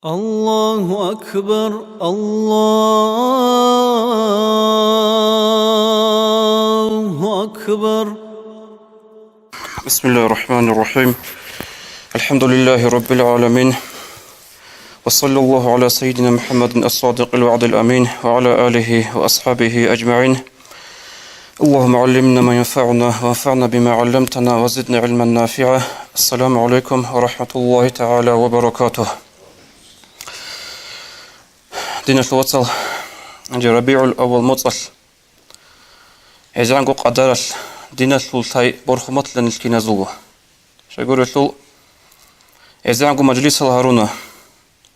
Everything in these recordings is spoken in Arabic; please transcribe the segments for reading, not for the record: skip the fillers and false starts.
الله أكبر الله أكبر. بسم الله الرحمن الرحيم. الحمد لله رب العالمين، وصلى الله على سيدنا محمد الصادق الوعد الأمين وعلى آله وأصحابه أجمعين. اللهم علمنا ما ينفعنا وانفعنا بما علمتنا وزدنا علما نافعا. السلام عليكم ورحمة الله تعالى وبركاته. دين الوصل عند ربيع الأول مطل إذا قدر دين الثلثي برخمت لن الكنازو شيقول الثل إذا مجلس الهارونا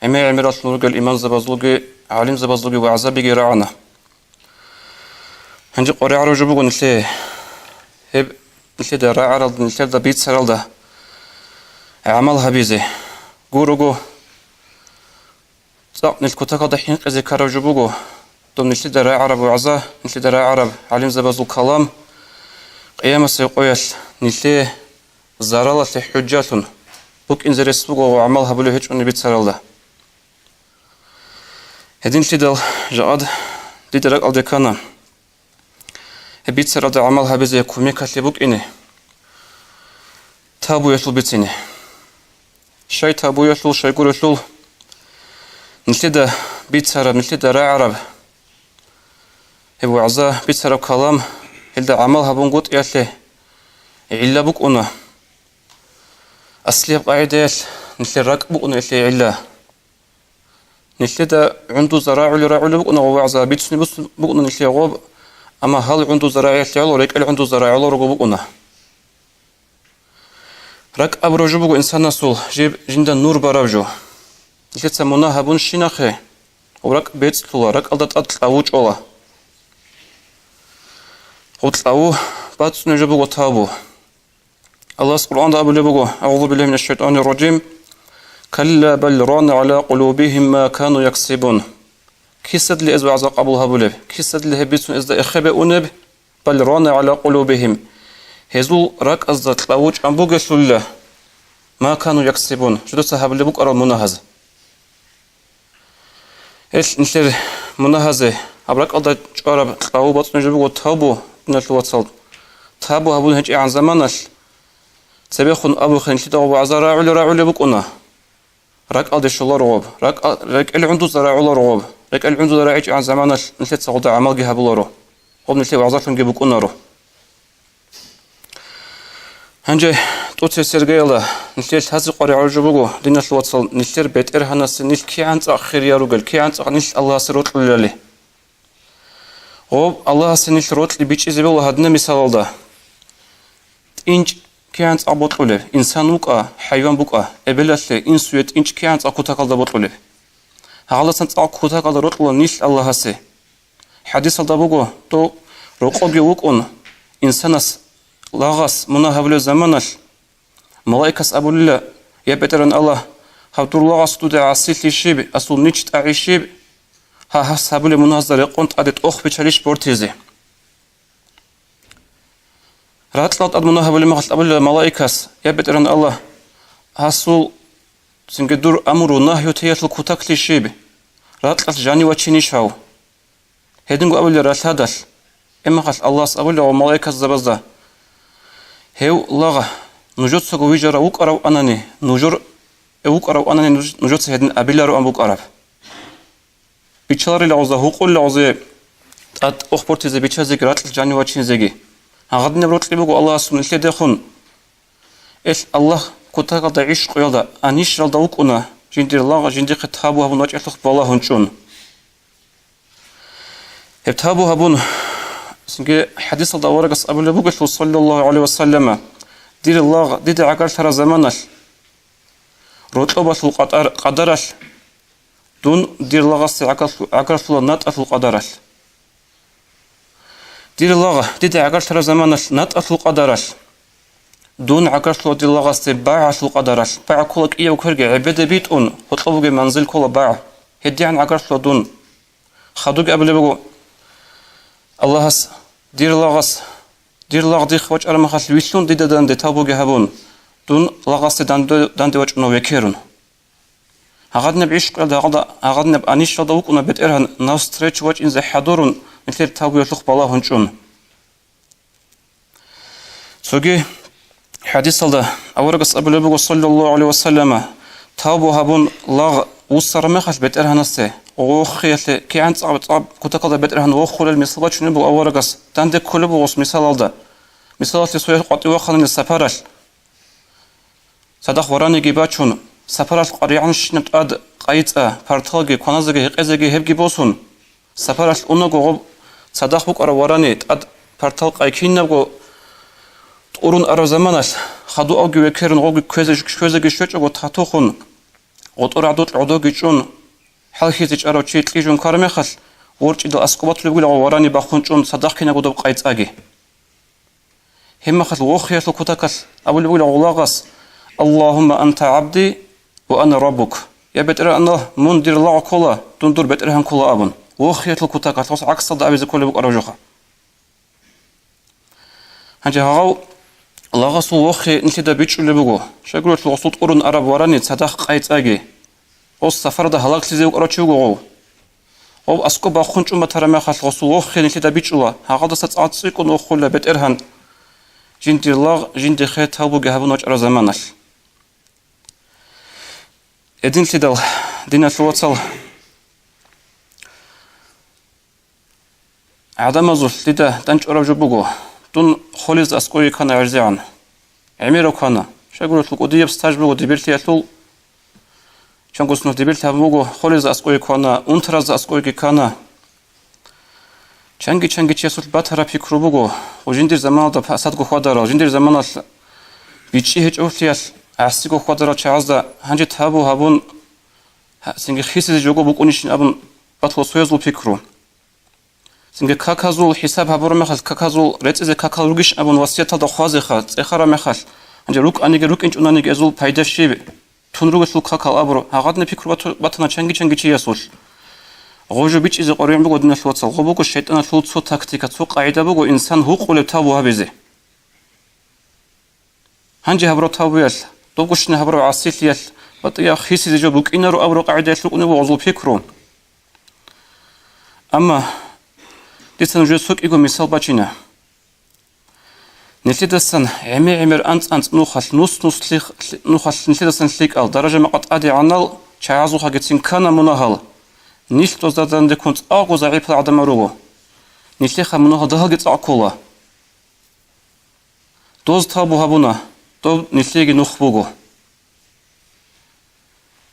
إما عمر الثلوج الإمام زبازلوج عالم زبازلوج وعزابي راعنا هنجي قريع رجبوج نسي هب نسي ده راع عرض نسي ده بيت سرال ده عملها بيزي قورو صح نلكوتك هذا حين قزي كارجبوجو دوم نشتي درا عرب وعزا نشتي درا عرب علم زبازو كلام قيام سيقويس نشتي زارالة حجات بوك إنزرس بوجو وعملها بلو هيج أني بيتسرالده هدين نشتي دل جاد دي درك الدكانا بيتسرالده عملها بزي كومي كاتلي بوك إني تابو يسول بيتسيني شاي تابو يسول شاي قول يسول نشتي بيتسرب نشتي درا عرب هو عزا بيتسرب كلام هل ده عملها بنقط يالله إلا بوك أنا أصلي قاعدة نشتي راك بوك أنا إلا إلا نشتي ده عنده زراعة لراعة بوك أنا وعزا بيتسني بس بوك أنا نشتي غاب أما هل عنده زراعة يالله وريك عنده زراعة لرجو بوك أنا راك أبرجو بوك إنسان نسول جيب جندا نور براجو نشتي تسمونها هبون شيناخي وراك بيتسلو راك ألدت أوج أولا قلتلو باتس نجبو تابو الله سبحانه وتعالى بقول أعوذ بالله من الشيطان الرجيم كلا بل ران على قلوبهم ما كانوا يكسبون كيسد لي أزواج قبلها بلب كيسد لي هبيتون إزدا إخبئون بل ران على قلوبهم هزول راك أزدت لأوج أن بوغش الله ما كانوا يكسبون شدو سحب اللي بوك أرى المناهزة إيش نشتري مناهزة أبراك أضع جارب لأو باتس نجبو تابو نشلو وصل تابو هبون هنج عن زمانش سبيخون أبو خنشي تغو عزا راعو بكونا راك أدي شلو روب راك العندو زراعو روب راك العندو زراعي عن زمانش نشلت سقط عمل جه بلورو قبل نشلي وعزا فنجي بكونا رو هنجي توتي سيرجيلا نشلت هذا قريع رجبوجو دين نشلو وصل نشتر بيت إرهناس نش كي عن تأخير يا رجل كي عن نش الله سروت لله الله سنيش روت لبيش إزبيل هادنا مثال ده إنج كيانت أبطله إنسان بقى حيوان بقى إبلاشله إنسويت إنج كيانت أكوتاك الله بطله هذا سنت أكوتاك الله روت نيش الله سه حديث الله بقى تو رقابي وقون إنسانس لاغاس مناهبل زمانش ملايكس أبو الله يبترن الله هبدور لاغاس تودع عسيل شيب أصل نيشت أعيشيب ها سابل مناظرة قنت عدد أخ بتشاليش بورتيزي راتلات المناهبل مغلط أبل ملايكاس يبترن الله هاسول سنجدور أمرو ناهيو تياتل كوتاك لشيب راتلات جاني واتشيني شاو هيدنغو أبل راتلادل إما خلط الله أبل وملايكاس زبازدا هيو لاغا نجوت سقو ويجارا وك أراو أناني نجور وك أراو أناني نجوت سهدن أبل رو أمبوك أراو بيشاري لعوزة هقول لعوزة أت أخبرت إذا بيشازي قرأت الجاني واتشين زيجي هغدنا بروت لي بقول الله سبحانه وتعالى دخون إيش الله كتاك ضعيش قيادة أنيش رضاوك أنا جندي الله جندي خطابه هبون وجه الله بالله هنشون هبتابه هبون سنجي حديث الله ورقص أبو لبوقش صلى الله عليه وسلم دير الله دير عقل ترى زمانش روت أبوش قدرش دون دير لغاس عقل فلو نات أثل قدرش دير لغة ديد عقل ترى زمانش نات أثل قدرش دون عقل فلو دير لغاس باع أثل قدرش باع كلك إيه وكرجع عبادة بيت هطلبوا منزل كل باع هدي عن عقل فلو دون خدوك قبل بقول الله هس دير لغ دي خوج أرمى خاص ويشون ديد دان دي تابو جهبون دون لغاس دان دي وجه نو يكيرون هغادنا بعيش قلدا هغادنا بأنيش رضا وكنا بترهن ناستريتش واج إن ذا حضورن مثل تاوي يطلق بالله هنشون سوغي حديث الله أورقس أبو لبغو صلى الله عليه وسلم تابو هابون لاغ وصر مخش بترهن السي وخيل كي عند صعب كتقضى بترهن وخول المصابات شنو بو أورقس تندك كل بوس مثال الله مثال تسوي قطي وخلنا السفرش صدق وراني جيباتشون سفرش قريعان شنبت أد قايت بارتالجي كونازجي قزجي هبجي بوسون سفرش أونغو صدق بوك وراني أد بارتال قايكين نبغو أورون أرزمانش خدو أوجي وكيرن أوجي كوزجي شوچو تاتوخون أور عدود عدوجي جون حلخيزج أرو تشيتلي جون كارمخش ورچ دو أسقبات لبغو وراني باخون جون صدق كنا قدو قايت أجي هم خل وخيش لكوتاكش أول بقول علاقس اللهم أنت عبدي وأنا ربك يا بتر الله مندير الله كله تندور بترهم كله أبن وخيش لكوتاكش وص عكس صد أبي زكول بق أرجوخه هنجي هاو الله غسو وخي نتي دا بيتش اللي بقو شكله الوسط قرن عرب وراني صدق قايت أجي وص سفر ده هلاك سيزي أرجوخه أو أسكو باخونش مترمى خل غسو وخي نتي دا بيتش الله هذا ستعطيك ونخول بترهن جندي الله جندي خير تابو جهبون وجر زمانش إدين تدل دين الوصل عدم زول تدا تنج أرجو بقو دون خالص أسكوي كان عرزان عميرو كان شغل القضية بستاج بقو دبيرتي أطول شنقص نودبيرتي بقو خالص أسكوي كان أنتراز أسكوي كان چنگی چیسول باتر فکر بگو و جندیر زمان دا پسات گو خودارا جندیر زمان بیچی هیچ اولیاش عصی گو خودارا چهاز دا هنجی تابو هبون سنگ خیسی جوگو بکنیشین ابون باتو سویزول فکرو سنگ کاکازول حساب هبور مخال کاکازول رتز کاکال روگیش ابون وصیت دا خوازی خال اخرا مخال هنجی روک انیگ روک انج اونانیگ ازول پیداشی تون روگسول کاکال ابرو هغاد نفکر باتنا چنگی چیسول غوجو بيتش إذا قريم بقول دنا شو تصل غبوك الشيطان شو تصو تكتيك تصو قاعدة بقول إنسان هو قول تابو هبزه هنجي هبرو تابو يال دوقش نهبرو عصيت يال بطيا خيسي زي جوبك إنرو أبرو قاعدة يشلق نبو عزل فكرون أما لسه نجد سوق إيجو مثال باتشينا نتلدسن عمر أنت نوخل نص نوخل نتلدسن سليك أل درجة ما قد أدي عنال شعازو خاجتين كان مناهل نيش توزدان دكونت أقوى زعيب العدم روجو نيش لخا منها ده جت أقوى دوز تابو هبونا دو نيش لقي نخبوجو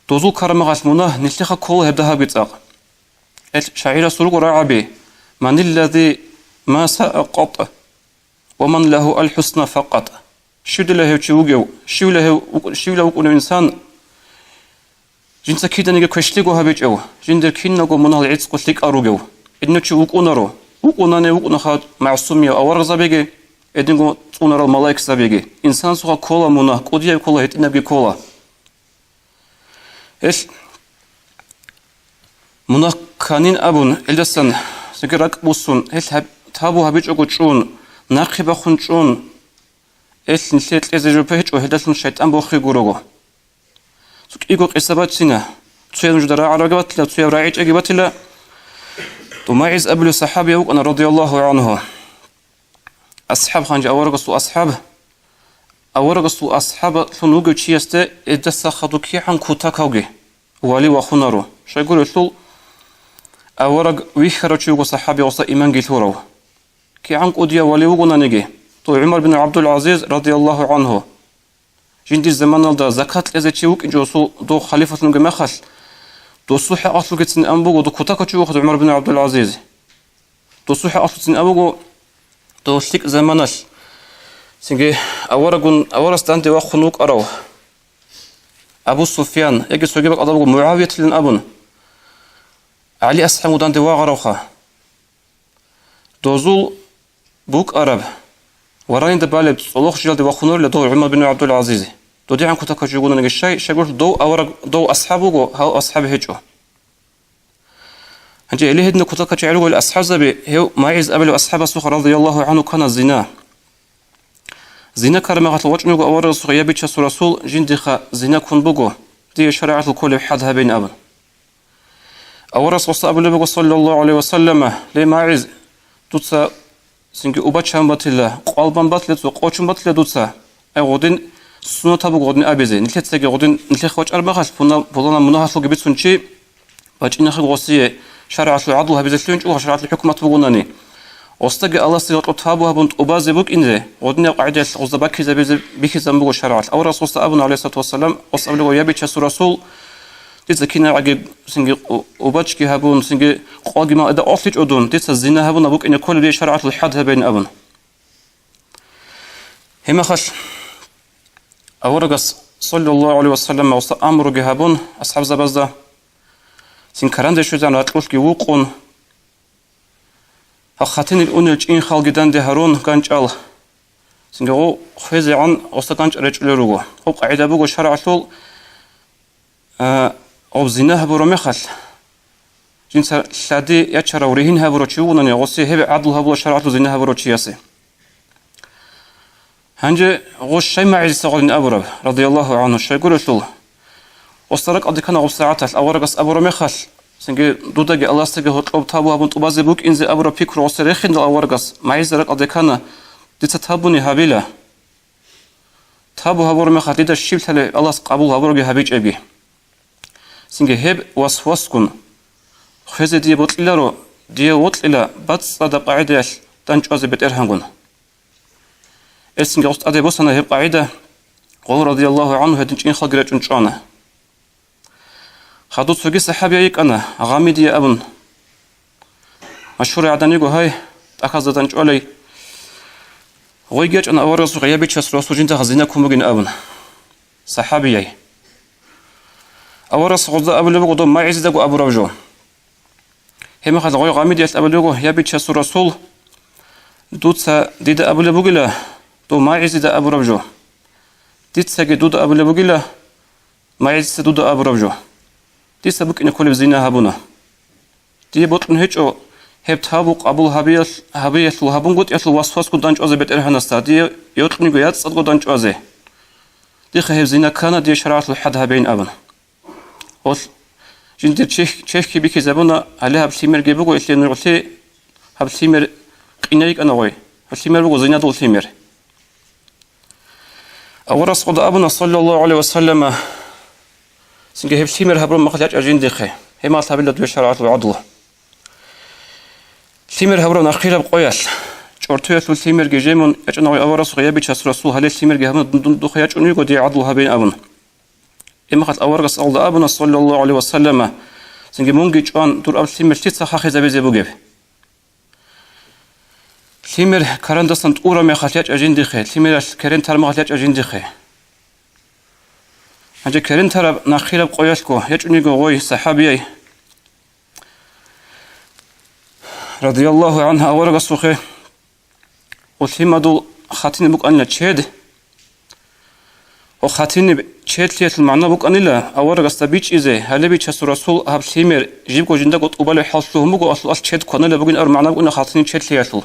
دوزو كرمغاش منا نيش لخا كل هبده جت أق الشعير سروق رعبي من الذي ما سأقط ومن له الحسنى فقط شو له تشوجو شو له وكل إنسان جنسا كيدا نيجا كشليكو هابيجو جندر كينناغو منال عيتسكو سليك أروجو إدنو تشو وكونارو وكوناني وكوناخا معصومية أورغ زابيجي إدنو تونارو ملايك زابيجي إنسان سوغا كولا منا كوديا كولا هتنبي كولا إيش منا كانين أبون إلدسن سكراك بوسون إيش تابو هابيجو تشون ناقبا خنشون إيش نسيت إزاجو بيجو هدسن شيطان بوخي غوروغو إيجو قصباتنا تسوي جدراء عرقات لا تسوي راعيج أجيبات لا وماعز أبو الصحابي أنا رضي الله عنه أصحاب خانج أورقصو أصحاب فنوجو تشيسته إدسا خدوكي عن كوتاكوجي والي وخنارو شو يقول يطول أورق ويخرج يوجو صحابي وصا إيمان جيثورو كي عن قوديا والي وقنا نجي تو عمر بن عبد العزيز رضي الله عنه جندي الزمان دا زكاة لزتشيوك جوسو دو خليفة نجمخش دو صح أصل كتن أنبوغو دو كتاكا تشوخ عمر بن عبد العزيز دو صح أصل كتن أنبوغو دو شليك زمانش سنجي أورستان دي وخنوك أرو أبو سفيان يجي سوجيبك أضربو معاوية لن أبن علي أسحمو دان دي واغروخا دوزول بوك أرب وراني دبالي صلوخ جلد وخنور لدو عمر بن عبد العزيز دو دي عن كتاكا جيقونا نجي الشاي شاقول دو أصحابو هاو أصحاب هجو هنجي إليه إدنا كتاكا جعلوه الأصحاب زبي هيو ماعز أبلو أصحاب سوخ رضي الله عنه كان الزنا زنا كرمغة الوجه نيوغو أورا سوخ يابيتش رسول جندخا زنا كون بوغو دي شريعة الكل بحدها بين أبن أورس وصى أبو لبق صلى الله عليه وسلم لما عز دوتسا سنجي أبتشان بطلة قلبان بطلة وقوشن بطلة دوتسا أي غودين سنو تابو غودين أبيزي نتلت سجي غودين نتلت خوش أربعة بولنا مناهات لقي بتسونشي باجي نخل غوصية شريعة العدل هبيزلونج أو شريعة الحكمة تبغونني وستجي الله سيغط تابوها بنت أبازي بوك إنزي غودين قاعدة غزباكي زبيز بيكي زنبوغ شريعة أورس وصى أبونا عليه الصلاة والسلام وصى أبو لبق يبي تشسو رسول ديتس كينا عجب سنجي وباتشكي هابون سنجي قاقي ما إذا أصلج أدون ديتس الزنا هابون أبوك إن كل دي شرعة الحد بين أبون هما خش أورقس صلى الله عليه وسلم وصى أمر جهابون أصحاب زبازة سن كران دي شوزان واتلوش كي وقون خاتين الأونيل إن خال جدان دي هارون كانش أل سنجي غو خيزي عن وصى كانش رجل لروغو هو قاعدة بوغو شرعة لول أو زنا هبورو مخل جنس شادي يشرا وريهن هبورو تشوونني غوسي هب عدل هبورو شرعت زنا هبورو تشياسي هنجي غوش شي ما عيسى قولن أبورو رضي الله عنه شي قولشل وصرق أدي كان غوف ساعات أورقس أبورو مخل سنجي دوداجي الله استجي هطلب تابو هبون تبازي بوك إنزي أبورو بيكرو وصريخين دل أورقس ما يزرق أدي كان ديتا تابوني هابيلا تابو هبورو مخل ديتا الشيب تالي الله قبول هبورو هبيج أبي سنجي هب وسوسكن خزي دي بطلارو دي وطللا باتس دا قاعدة تنج أزي بترهنغن سنجي أست أدي بوسنا هب قاعدة قول رضي الله عنه هدنج إن خلقرة جنشانا خدوت سوغي صحابي أيك أنا غامي دي أبن مشهور عدنيقو هاي تأخذ تنج أولي غيجاج أنا أورسو غيابي تشسرو سوجين تخزينا كوموغين أبن صحابي أي أورس غضا أبو لبق ودو ما عزي دقو أبو رجو هما خد غوي غامي ديال أبو لبق يابي تشاسو رسول دوتسا ديدا أبو لبق لا دو ما عزي دا أبو رجو ديتسا دودا أبو لبق لا ما عزي دودا أبو رجو ديتسا بك إن كل بزينا هابونا دي بطن هيجو هب تابوق أبو هبيل وهابون قد يطلو واسواس قد دانج أزي بيت إرهانستا دي يطلني قياد صد قد دانج أزي دي خهب زينا كان دي شرعات الحد هبين أبن أول جندر شيخ كي بيكي زبونا عليها بسيمر جيبوغو إسلي نرغلتي هبسيمر قينيك أنا غوي هبسيمر بوغو زينا دول سيمر أورس قد أبونا صلى الله عليه وسلم سنجي هبسيمر هبرون مخليات أجين ديخي هما صابين لدوية شرعات العضلة سيمر هبرون أخيرا بقويال شورتوية سيمر جيجيمون يجعنا غي أورس غيابي تشاس رسول هالي سيمر جيهمون دندوخي يجعوني يقو دي عضلها بين أبونا إما خد أورقس الله أبونا صلى الله عليه وسلم سنجي مونجي جوان دور أبل سيمر تيتسا خاخي زبيزي بوغيب سيمر كاران دستان تقورا مي خاتياج أجين ديخي سيمر كارين تار ما خاتياج أجين ديخي هنجي كارين تار ناخيلا بقوياشكو يجوني غوي صحابي رضي الله عنها أورقس وخي وثيما دول خاتين بوك أنلا تشيد وخاتين تشيت المعنى بوك أنيلا أورغس تبيج إزاي هل بيج هسو رسول هب سيمر جيبكو جندا قط قبل حصلهم بوك أصل تشيت كونيلا بوكين أر معنى بوكنا خاتين تشيت لياتل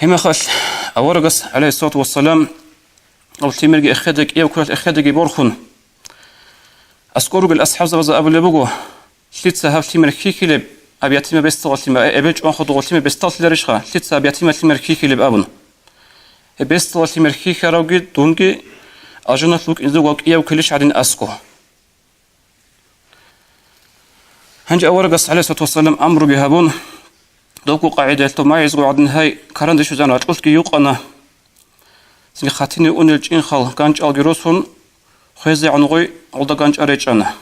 هما خاش أورغس عليه الصلاة والسلام أو سيمر جي أخدك إيه وكرة أخدك بورخون أذكروا بالأصحاب زوجة أبو لبوكو شلتسا هب سيمر كيكيلب أبياتيما بستغل سيمر أبيج أخذ غلتيما بستغل لرشخا شلتسا أبياتيما سيمر كيكيلب أبون بست واسي مركي خراوغي دونغي أجنة لوك إنزو وق إياه وكلش عدين أسكو هنج أورغس عليه الصلاة والسلام أمر بهابون دوكو قاعدة ما يزغو عدين هاي كاران ديشو زانو أتقلت كي يوقنا سنجي خاتيني أونيل جين خال كانج ألغيروسون خويزي عنغوي عودا كانج أريجانا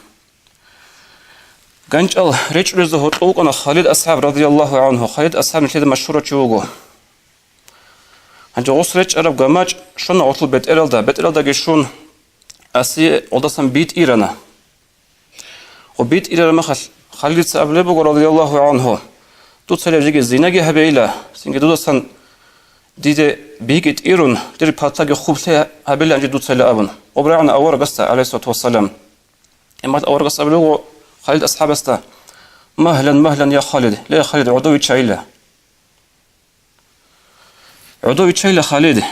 كانج أل ريج رزو هوتوقنا خالد أصحاب رضي الله عنه خالد أصحاب نشيد مشهورة چوغو هنجي غسرج عرب جماج شون عطل بيت إرلدا جشون أسي عدسان بيت إيرانا وبيت إيرانا مخل خالد سأبلبو رضي الله عنه دوت سلجي زينجي هبيلا سنجي دودسان ديد بيجت إيرون دير باتاجي خوبته هبيلا أنجي دوت سلا أبن وبرعنا أور قصة عليه الصلاة والسلام إما أور قصة أبلغو خالد أصحاب استا مهلا يا خالد لا يا خالد عضوي تشايله عضوي تشايله خالد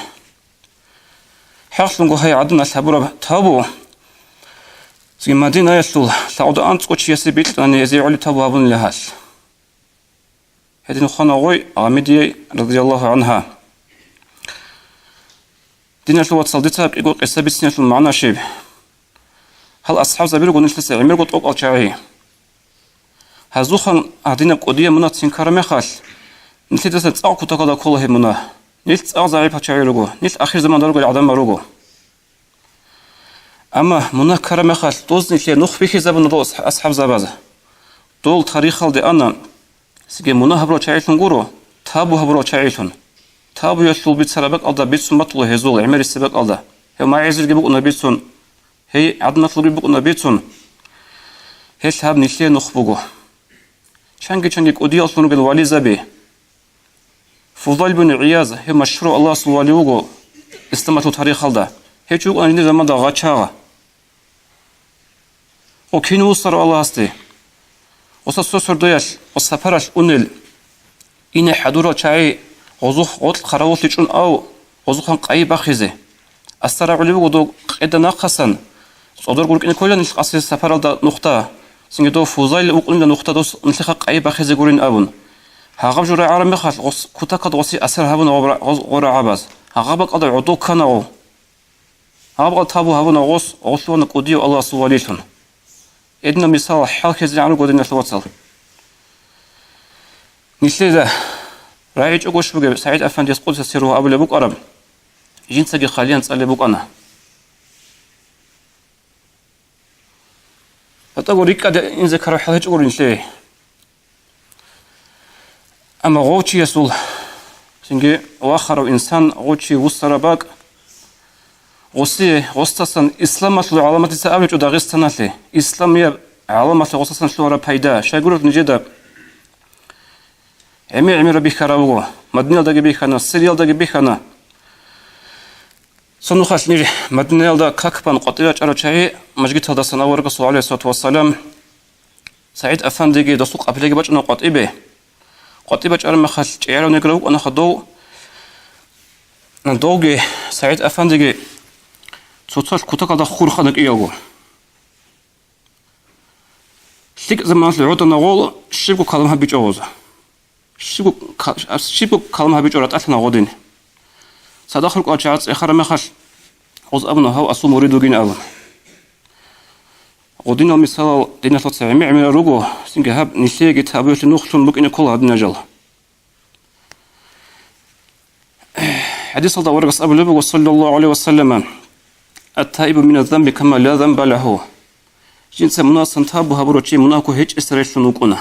حاصلنغو هاي عدنا الحبورة تابو زي مدينة يسول تعود أنت قد يسبيت أن يزيع لتابو أبن لهاش هذه نخانا غوي عميدي رضي الله عنها دينا شلوات صلدتها بيقول قصة بيتسنيا شلو معنا شيب هل أصحاب زبيرو قد نشلسي عمير قد أوقع شعيه هزوخان عدينا بقودية منا تسنكار مخال نتلي تسعى كتاكا كله منا نيل تسعى زعيب هاتشعي رغو نيل أخير زمان دارغو العدم رغو أما منا كرم خال دوز نتلي نخ بيخي زبن دول أصحاب زبازة دول تاريخ دي أنا سيجي منا هبرو شعيشون غورو تابو هبرو شعيشون تابو يشلو بيت سرابك ألدا بيتسون مطلو هزول عمر السبك ألدا هي ما عزيز جيبوك أنا بيتسون هي عدنا طلو جيبوك أنا بيتسون هي شهاب نتلي نخ بوغو شانجي قودي أصلونو بالوالي زبي فضل بن عياز هي مشروع الله صلى الله عليه وسلم استمتوا تاريخ هذا هي شو أنا زمان ده غاتشاغا وكينو وصر الله استي وصصر دوياش وصفرش أنيل إن حضورة شيء غزوخ قتل خراوت ليشون أو غزوخان قاي بخيزه أسترع عليه ودو قيد ناقصا صدر قولك إن كلنا نشقص السفر ده نقطة سنجدو فضل وقلنا نقطة دوس نشقق قاي بخيزه قولين أبون هاغب جورا عرم بخاش كتاكد غسي أسر هبون غورا عباس هاغب قضى عدو كانوا هاغب تابو هبون غسلون قديو الله صلى الله عليه إدنا مثال حال كزي عمل قدين الوصل نسلي ذا رايج أقوش بقى سعيد أفندي يسقط سيروه أبو لبوك أرب جنسك خاليا تسأل بوك أنا فتقول ريكا إن ذكر حالك أقول نسلي أما غوتشي يسول سنجي وآخر إنسان غوتشي وسترباك غوسي غوستسن إسلام شلو علامة تسأبلي جو داغستان لي إسلامية علامة غوستسن شلو را بايدا شايقول نجدا عمي ربي خراوغو مدينة داقي بيخانا سيريال داقي بيخانا سنو خاش نيجي مدينة دا كاكبان قطيرة جارو شاي مجيت هذا سنوار رسول عليه الصلاة والسلام سعيد أفندي دسوق أبليغي باجنا قطيبه قطيبة جارم خاش جيرو نيجرو أنا خدو ندوغي سعيد أفندي 소철 구타가다 후르하는 이야고 식 زمان لعوت نقول شبك كلام هبي جوز شبك كلام هبي جورات أثناء غدين صداخل قاچات آخر ما خش عز أبنا هو أصل مريدو جين أبن غدين المثال دين التصعيم عمل رجو سنجهاب نسيج تابوت نخشون بك إن كل هذا نجال حديث الله ورقص أبو لبي صلى الله عليه وسلم التائب من الذنب كما لا ذنب له جنس مناصن تابو هبروشي مناكو هيج استريش نوكونا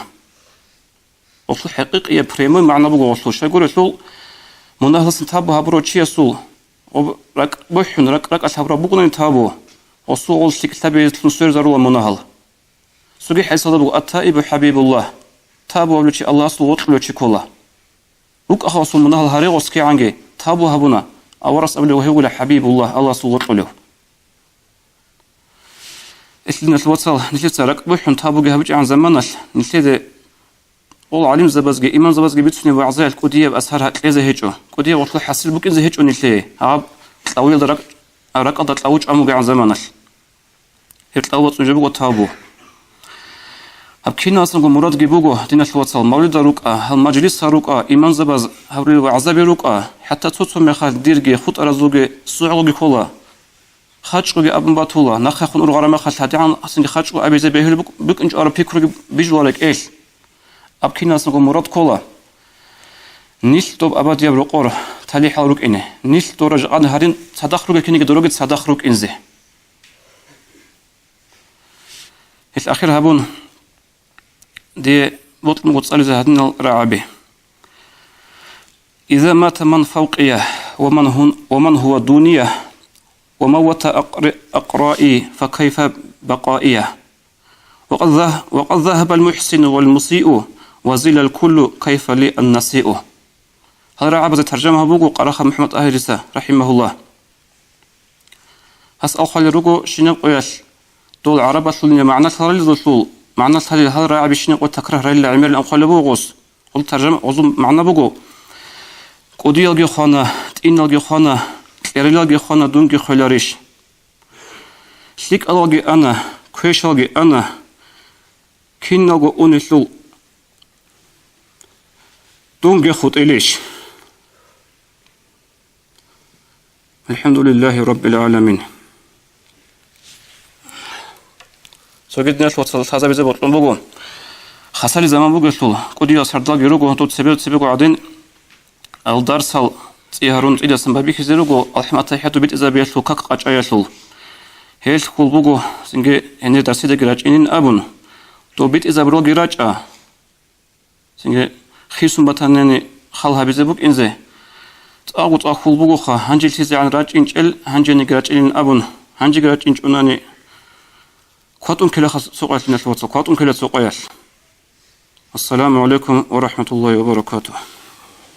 وصل حقيقية بريمو معنى بقو وصل شاقول رسول مناصن تابو هبروشي يسول رك بوحن رك أشهر بقونا تابو وصول سكتابي تنصير ضرورة مناهل سوغي حيث بقو التائب حبيب الله تابو هبروشي الله أصل وطلوشي كولا وك أخو أصل مناهل هاري وسكي عنجي تابو هبونا أورس أبلي وهو حبيب الله الله أصل وطلوه إسلنا الوصل نشيد سرق بحن تابو جهبج عن زمانش نشيد أول عليم زبازج إيمان زبازج بيتسني وعزاء الكودية بأسهرها إذا هيجو كودية وصل حسيل بك إذا هيجو نشيد عاب طويل درك قضت أوج عمو عن زمانش هيك الأول نجيبه تابو أبكينا أصلا مراد جيبوجو دين الوصل مولد ركعة هالمجلس ركعة إيمان زباز هوري وعزاء ركعة حتى تصوم مخال ديرجي خط أرزوجي سوعلوجي كولا خاطشقو ابن باتولا نخخون الغرامه خاطي عن اصلا خاطشقو ابي زبيهل بك انج ار بيكرو بيجوالك ايش ابكينا سنغو مراد كولا نيل توب اباديا برقور تالي حالوك انه نيل دورج ان هارين صداخروك كينيك دروجت صداخروك انزه هيس اخر هابون دي بوت مغصل زهدنا الرعابي اذا مات من فوقيه ومن هو دونيه وموت أقرائي فكيف بقائيه وقد ذهب المحسن والمسيء وزل الكل كيف لي النسيء هذا عبز ترجمها بوغو قرخ محمد أهلسة رحمه الله هسأل خالي رغو شنق ويش دول عربة سلنية معنى سهل ذو معنى سهل هذا عبز شنق وتكره رأي العمير الأنقال بوغوس قل ترجمة عظم معنى بوغو قودي الجي خانة تئين الجي خانة Tlerilalgi khona dungi kholarish. Slik algi ana, kreshalgi ana, kinnago unilul dungi khut ilish. Alhamdulillahi Rabbil alamin. Согидне шоцал хазабизе ботлун бугу. Хасали заман бугешлул. Кудия сардал гиругу тут себегу адин алдарсал цигарун идасан баби хизеругу алхиматахату бит изабияшлу как qachayashul. Хел хул бугу синге эне дарсиде гирачинин абун. То бит изаброл гирача. Синге хисум батанени халхабизе буг инзе. Цагут ахул бугу ха ханжил сизе ан рачинчел ханжени гирачинин абун. Ханжи гирачинч унани Quatun kela soqayal nashwat quatun kela soqayal. Assalamu alaykum wa rahmatullahi wa barakatuh.